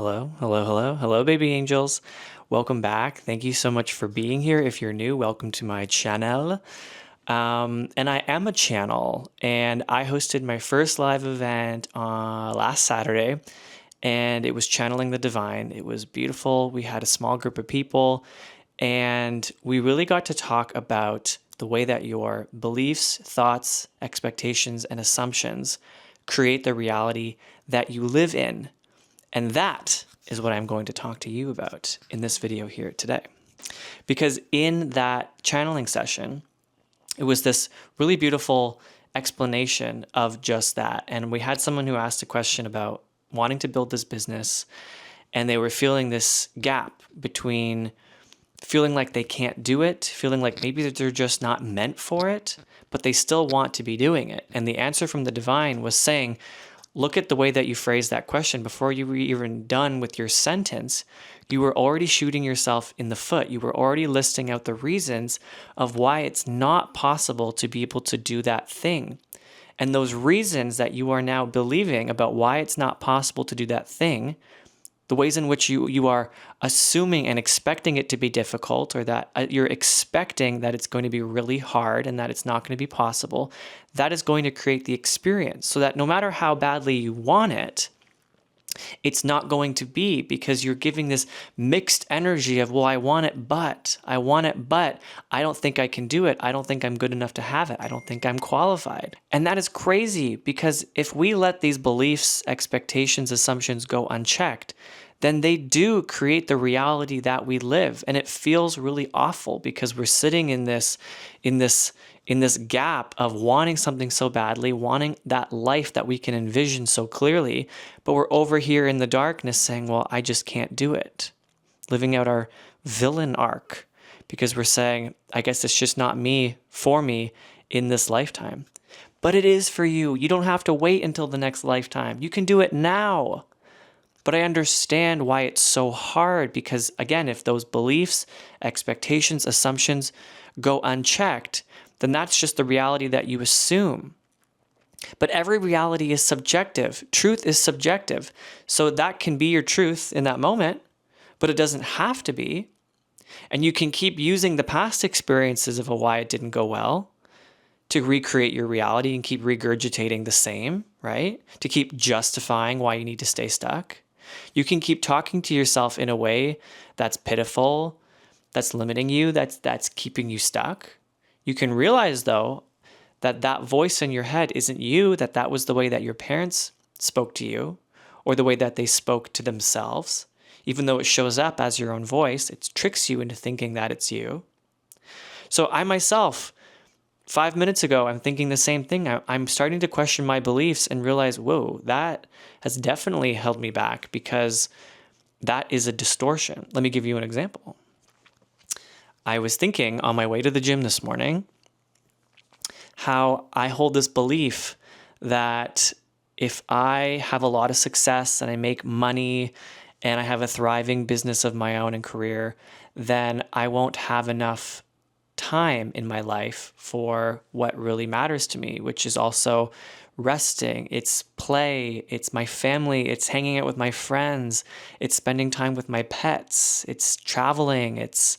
Hello, baby angels. Welcome back. Thank you so much for being here. If you're new, welcome to my channel. And I am a channel, and I hosted my first live event last Saturday, and it was Channeling the Divine. It was beautiful. We had a small group of people, and we really got to talk about the way that your beliefs, thoughts, expectations, and assumptions create the reality that you live in. And that is what I'm going to talk to you about in this video here today. Because in that channeling session, it was this really beautiful explanation of just that. And we had someone who asked a question about wanting to build this business, and they were feeling this gap between feeling like they can't do it, feeling like maybe they're just not meant for it, but they still want to be doing it. And the answer from the divine was saying, look at the way that you phrased that question. Before you were even done with your sentence, you were already shooting yourself in the foot. You were already listing out the reasons of why it's not possible to be able to do that thing. And those reasons that you are now believing about why it's not possible to do that thing, the ways in which you are assuming and expecting it to be difficult, or that you're expecting that it's going to be really hard and that it's not going to be possible, that is going to create the experience so that no matter how badly you want it, it's not going to be, because you're giving this mixed energy of, well, I want it, but I don't think I can do it. I don't think I'm good enough to have it. I don't think I'm qualified. And that is crazy, because if we let these beliefs, expectations, assumptions go unchecked, then they do create the reality that we live. And it feels really awful because we're sitting in this gap of wanting something so badly, wanting that life that we can envision so clearly, but we're over here in the darkness saying, well, I just can't do it. Living out our villain arc because we're saying, I guess it's just not for me in this lifetime. But it is for you. You don't have to wait until the next lifetime. You can do it now. But I understand why it's so hard, because again, if those beliefs, expectations, assumptions go unchecked, then that's just the reality that you assume. But every reality is subjective. Truth is subjective. So that can be your truth in that moment, but it doesn't have to be. And you can keep using the past experiences of why it didn't go well to recreate your reality and keep regurgitating the same, right? To keep justifying why you need to stay stuck. You can keep talking to yourself in a way that's pitiful, that's limiting you, that's keeping you stuck. You can realize, though, that voice in your head isn't you, that was the way that your parents spoke to you, or the way that they spoke to themselves. Even though it shows up as your own voice, it tricks you into thinking that it's you. So I myself, 5 minutes ago, I'm thinking the same thing. I'm starting to question my beliefs and realize, whoa, that has definitely held me back, because that is a distortion. Let me give you an example. I was thinking on my way to the gym this morning how I hold this belief that if I have a lot of success and I make money and I have a thriving business of my own and career, then I won't have enough time in my life for what really matters to me, which is also resting, it's play, it's my family, it's hanging out with my friends, it's spending time with my pets, it's traveling, it's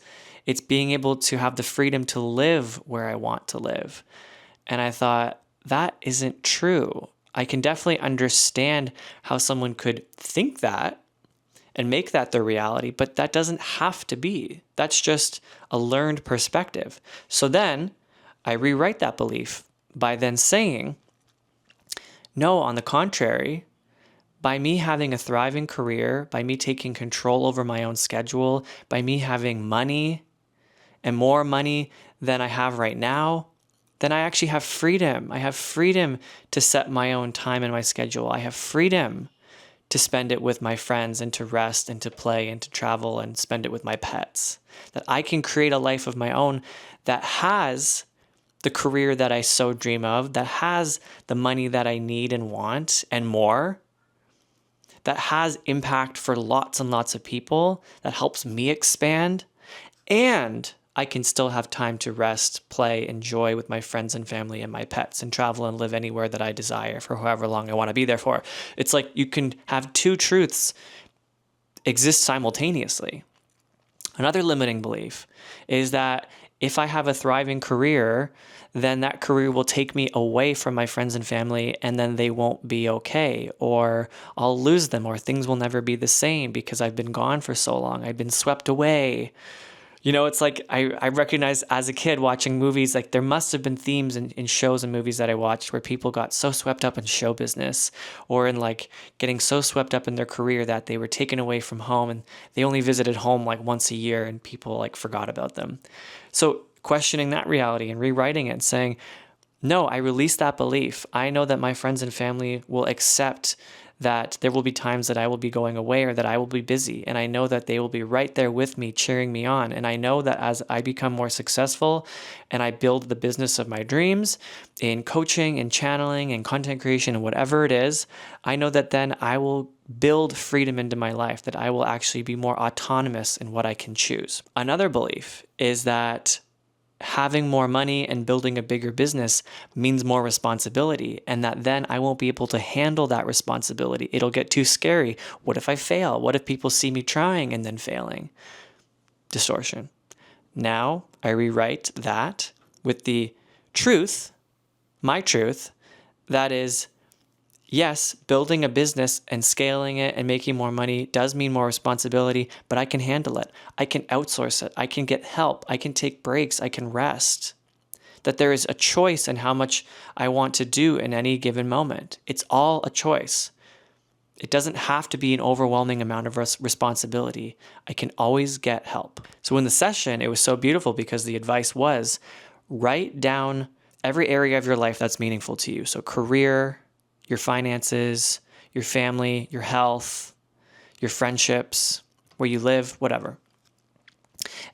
being able to have the freedom to live where I want to live. And I thought, that isn't true. I can definitely understand how someone could think that and make that their reality, but that doesn't have to be. That's just a learned perspective. So then I rewrite that belief by then saying, no, on the contrary, by me having a thriving career, by me taking control over my own schedule, by me having money and more money than I have right now, then I actually have freedom. I have freedom to set my own time and my schedule. I have freedom to spend it with my friends and to rest and to play and to travel and spend it with my pets. That I can create a life of my own that has the career that I so dream of, that has the money that I need and want and more, that has impact for lots and lots of people, that helps me expand, and I can still have time to rest, play, enjoy with my friends and family and my pets, and travel and live anywhere that I desire for however long I want to be there for. It's like you can have two truths exist simultaneously. Another limiting belief is that if I have a thriving career, then that career will take me away from my friends and family, and then they won't be okay, or I'll lose them, or things will never be the same because I've been gone for so long. I've been swept away. It's like I recognize as a kid watching movies, like there must have been themes in shows and movies that I watched where people got so swept up in show business or in like getting so swept up in their career that they were taken away from home and they only visited home like once a year and people like forgot about them. So questioning that reality and rewriting it and saying, no, I release that belief. I know that my friends and family will accept that there will be times that I will be going away or that I will be busy. And I know that they will be right there with me, cheering me on. And I know that as I become more successful and I build the business of my dreams in coaching and channeling and content creation and whatever it is, I know that then I will build freedom into my life, that I will actually be more autonomous in what I can choose. Another belief is that having more money and building a bigger business means more responsibility, and that then I won't be able to handle that responsibility. It'll get too scary. What if I fail? What if people see me trying and then failing? Distortion. Now I rewrite that with the truth, my truth, that is, yes, building a business and scaling it and making more money does mean more responsibility, but I can handle it. I can outsource it. I can get help. I can take breaks. I can rest. That there is a choice in how much I want to do in any given moment. It's all a choice. It doesn't have to be an overwhelming amount of responsibility. I can always get help. So in the session, it was so beautiful because the advice was write down every area of your life that's meaningful to you. So career, your finances, your family, your health, your friendships, where you live, whatever.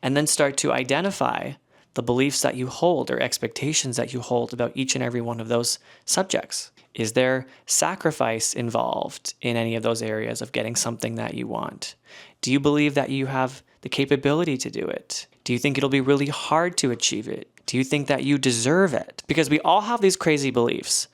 And then start to identify the beliefs that you hold or expectations that you hold about each and every one of those subjects. Is there sacrifice involved in any of those areas of getting something that you want? Do you believe that you have the capability to do it? Do you think it'll be really hard to achieve it? Do you think that you deserve it? Because we all have these crazy beliefs.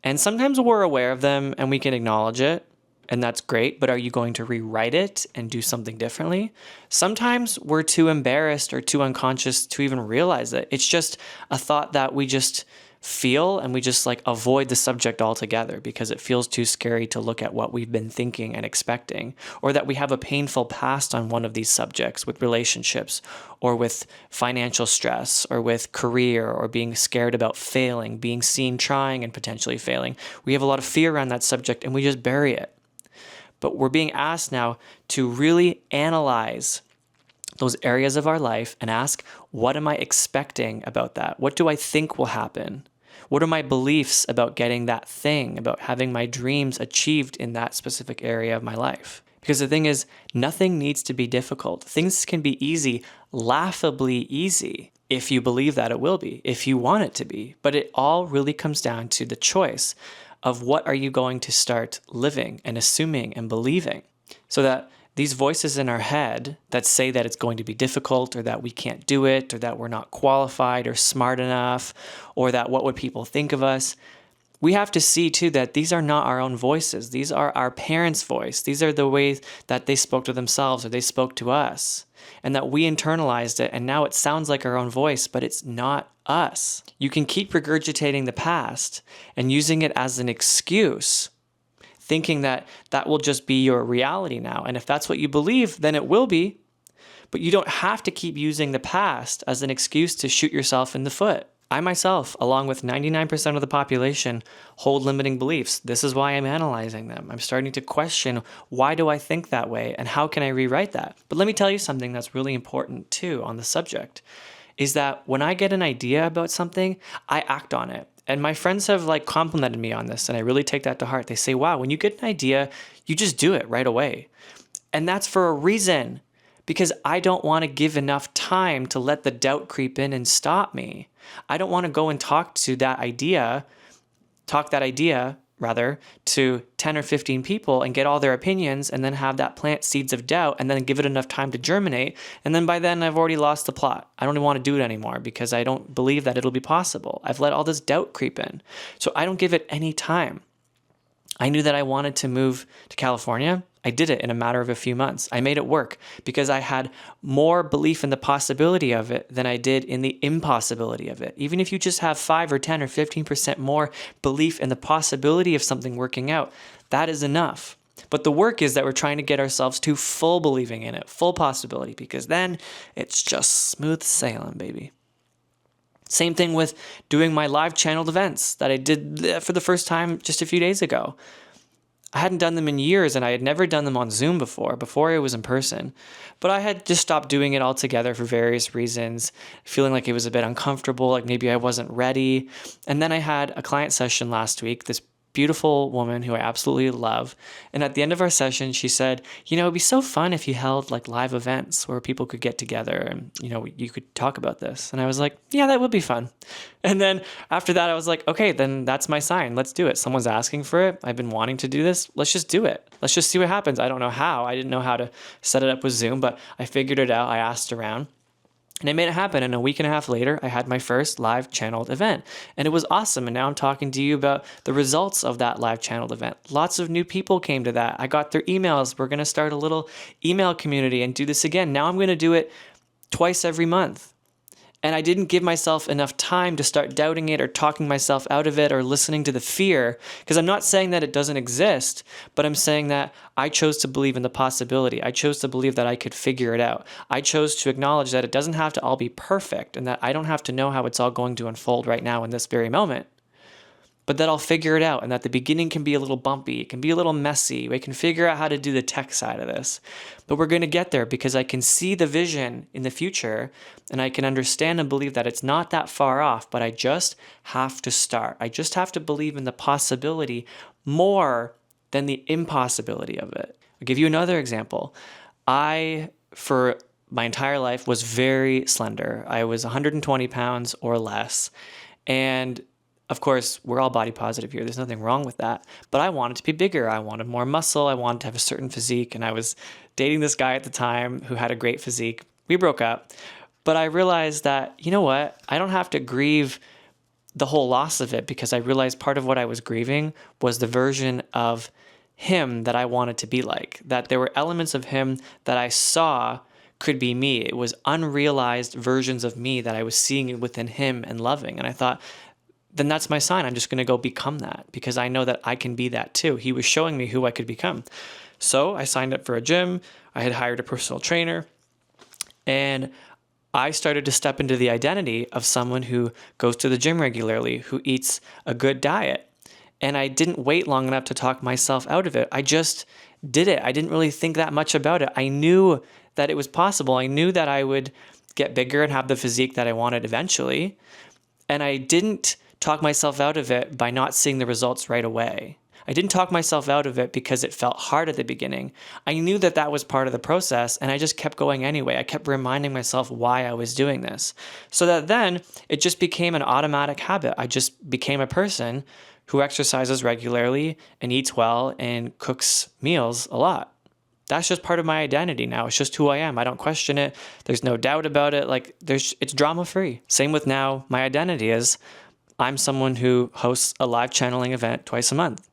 And sometimes we're aware of them and we can acknowledge it, and that's great, but are you going to rewrite it and do something differently? Sometimes we're too embarrassed or too unconscious to even realize it. It's just a thought that we just feel and we just like avoid the subject altogether because it feels too scary to look at what we've been thinking and expecting, or that we have a painful past on one of these subjects with relationships or with financial stress or with career or being scared about failing, being seen trying and potentially failing. We have a lot of fear around that subject and we just bury it. But we're being asked now to really analyze those areas of our life and ask, what am I expecting about that? What do I think will happen? What are my beliefs about getting that thing, about having my dreams achieved in that specific area of my life? Because the thing is, nothing needs to be difficult. Things can be easy, laughably easy, if you believe that it will be, if you want it to be. But it all really comes down to the choice of what are you going to start living and assuming and believing, so that these voices in our head that say that it's going to be difficult or that we can't do it or that we're not qualified or smart enough or that what would people think of us, we have to see too that these are not our own voices. These are our parents' voice. These are the ways that they spoke to themselves or they spoke to us, and that we internalized it and now it sounds like our own voice, but it's not us. You can keep regurgitating the past and using it as an excuse, thinking that that will just be your reality now. And if that's what you believe, then it will be. But you don't have to keep using the past as an excuse to shoot yourself in the foot. I myself, along with 99% of the population, hold limiting beliefs. This is why I'm analyzing them. I'm starting to question, why do I think that way and how can I rewrite that? But let me tell you something that's really important too on the subject, is that when I get an idea about something, I act on it. And my friends have like complimented me on this, and I really take that to heart. They say, wow, when you get an idea, you just do it right away. And that's for a reason, because I don't want to give enough time to let the doubt creep in and stop me. I don't want to go and talk that idea to 10 or 15 people and get all their opinions and then have that plant seeds of doubt and then give it enough time to germinate. And then by then I've already lost the plot. I don't even want to do it anymore because I don't believe that it'll be possible. I've let all this doubt creep in. So I don't give it any time. I knew that I wanted to move to California. I did it in a matter of a few months. I made it work because I had more belief in the possibility of it than I did in the impossibility of it. Even if you just have 5 or 10 or 15% more belief in the possibility of something working out, that is enough. But the work is that we're trying to get ourselves to full believing in it, full possibility, because then it's just smooth sailing, baby. Same thing with doing my live channeled events that I did for the first time just a few days ago. I hadn't done them in years, and I had never done them on Zoom before it was in person. But I had just stopped doing it altogether for various reasons, feeling like it was a bit uncomfortable, like maybe I wasn't ready. And then I had a client session last week, this beautiful woman who I absolutely love. And at the end of our session, she said, it'd be so fun if you held like live events where people could get together and, you could talk about this. And I was like, yeah, that would be fun. And then after that, I was like, okay, then that's my sign. Let's do it. Someone's asking for it. I've been wanting to do this. Let's just do it. Let's just see what happens. I don't know how. I didn't know how to set it up with Zoom, but I figured it out. I asked around. And I made it happen. And a week and a half later, I had my first live channeled event. And it was awesome. And now I'm talking to you about the results of that live channeled event. Lots of new people came to that. I got their emails. We're going to start a little email community and do this again. Now I'm going to do it twice every month. And I didn't give myself enough time to start doubting it or talking myself out of it or listening to the fear. Because I'm not saying that it doesn't exist, but I'm saying that I chose to believe in the possibility. I chose to believe that I could figure it out. I chose to acknowledge that it doesn't have to all be perfect and that I don't have to know how it's all going to unfold right now in this very moment. But that I'll figure it out and that the beginning can be a little bumpy. It can be a little messy. We can figure out how to do the tech side of this. But we're going to get there because I can see the vision in the future and I can understand and believe that it's not that far off, but I just have to start. I just have to believe in the possibility more than the impossibility of it. I'll give you another example. I, for my entire life, was very slender. I was 120 pounds or less. And of course, we're all body positive here. There's nothing wrong with that. But I wanted to be bigger. I wanted more muscle. I wanted to have a certain physique. And I was dating this guy at the time who had a great physique. We broke up. But I realized that, you know what? I don't have to grieve the whole loss of it because I realized part of what I was grieving was the version of him that I wanted to be like. That there were elements of him that I saw could be me. It was unrealized versions of me that I was seeing within him and loving. And I thought, then that's my sign. I'm just going to go become that because I know that I can be that too. He was showing me who I could become. So I signed up for a gym. I had hired a personal trainer and I started to step into the identity of someone who goes to the gym regularly, who eats a good diet. And I didn't wait long enough to talk myself out of it. I just did it. I didn't really think that much about it. I knew that it was possible. I knew that I would get bigger and have the physique that I wanted eventually. And I didn't talk myself out of it by not seeing the results right away. I didn't talk myself out of it because it felt hard at the beginning. I knew that that was part of the process and I just kept going anyway. I kept reminding myself why I was doing this. So that then it just became an automatic habit. I just became a person who exercises regularly and eats well and cooks meals a lot. That's just part of my identity now. It's just who I am. I don't question it. There's no doubt about it. It's drama free. Same with now my identity is I'm someone who hosts a live channeling event twice a month.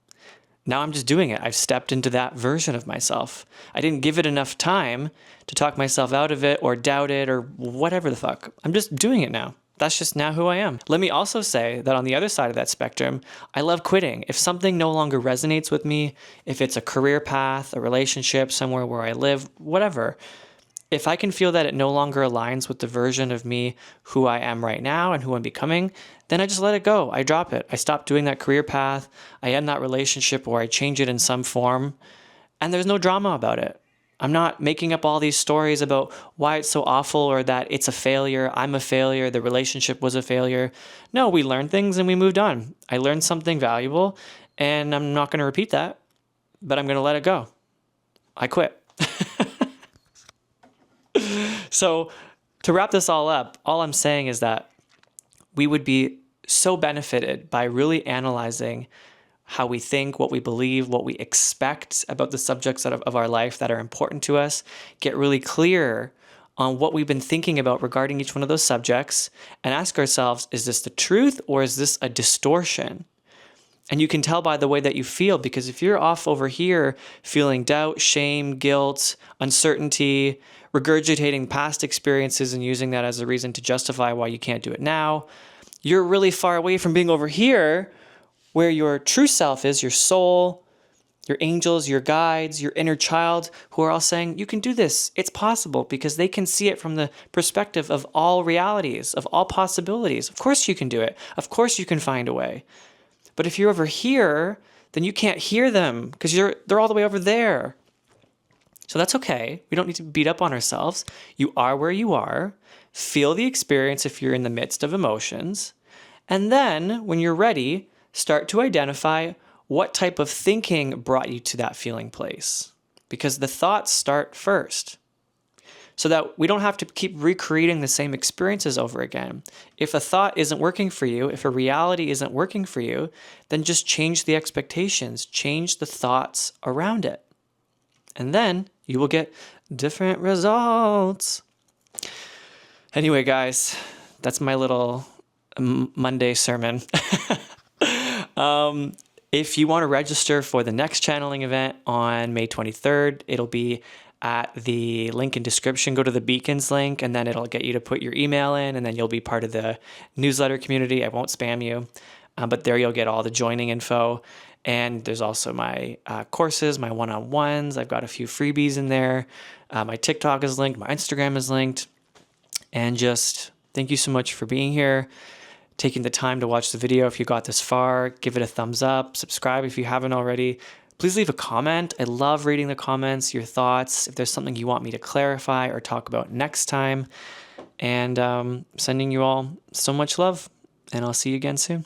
Now I'm just doing it. I've stepped into that version of myself. I didn't give it enough time to talk myself out of it or doubt it or whatever the fuck. I'm just doing it now. That's just now who I am. Let me also say that on the other side of that spectrum, I love quitting. If something no longer resonates with me, if it's a career path, a relationship, somewhere where I live, whatever, if I can feel that it no longer aligns with the version of me who I am right now and who I'm becoming, then I just let it go. I drop it. I stop doing that career path. I end that relationship or I change it in some form. And there's no drama about it. I'm not making up all these stories about why it's so awful or that it's a failure. I'm a failure. The relationship was a failure. No, we learned things and we moved on. I learned something valuable and I'm not going to repeat that, but I'm going to let it go. I quit. So to wrap this all up, all I'm saying is that we would be so benefited by really analyzing how we think, what we believe, what we expect about the subjects of our life that are important to us, get really clear on what we've been thinking about regarding each one of those subjects, and ask ourselves, is this the truth or is this a distortion? And you can tell by the way that you feel, because if you're off over here feeling doubt, shame, guilt, uncertainty, regurgitating past experiences and using that as a reason to justify why you can't do it now, you're really far away from being over here where your true self is, your soul, your angels, your guides, your inner child, who are all saying, you can do this. It's possible, because they can see it from the perspective of all realities, of all possibilities. Of course you can do it. Of course you can find a way. But if you're over here, then you can't hear them because they're all the way over there. So that's okay. We don't need to beat up on ourselves. You are where you are. Feel the experience if you're in the midst of emotions. And then when you're ready, start to identify what type of thinking brought you to that feeling place. Because the thoughts start first. So that we don't have to keep recreating the same experiences over again. If a thought isn't working for you, if a reality isn't working for you, then just change the expectations, change the thoughts around it. And then you will get different results. Anyway, guys, that's my little Monday sermon. If you want to register for the next channeling event on May 23rd, it'll be at the link in description. Go to the Beacons link, and then it'll get you to put your email in, and then you'll be part of the newsletter community. I won't spam you, but there you'll get all the joining info. And there's also my courses, my one-on-ones. I've got a few freebies in there. My TikTok is linked. My Instagram is linked. And just thank you so much for being here, taking the time to watch the video. If you got this far, give it a thumbs up, subscribe if you haven't already. Please leave a comment. I love reading the comments, your thoughts, if there's something you want me to clarify or talk about next time. And sending you all so much love, and I'll see you again soon.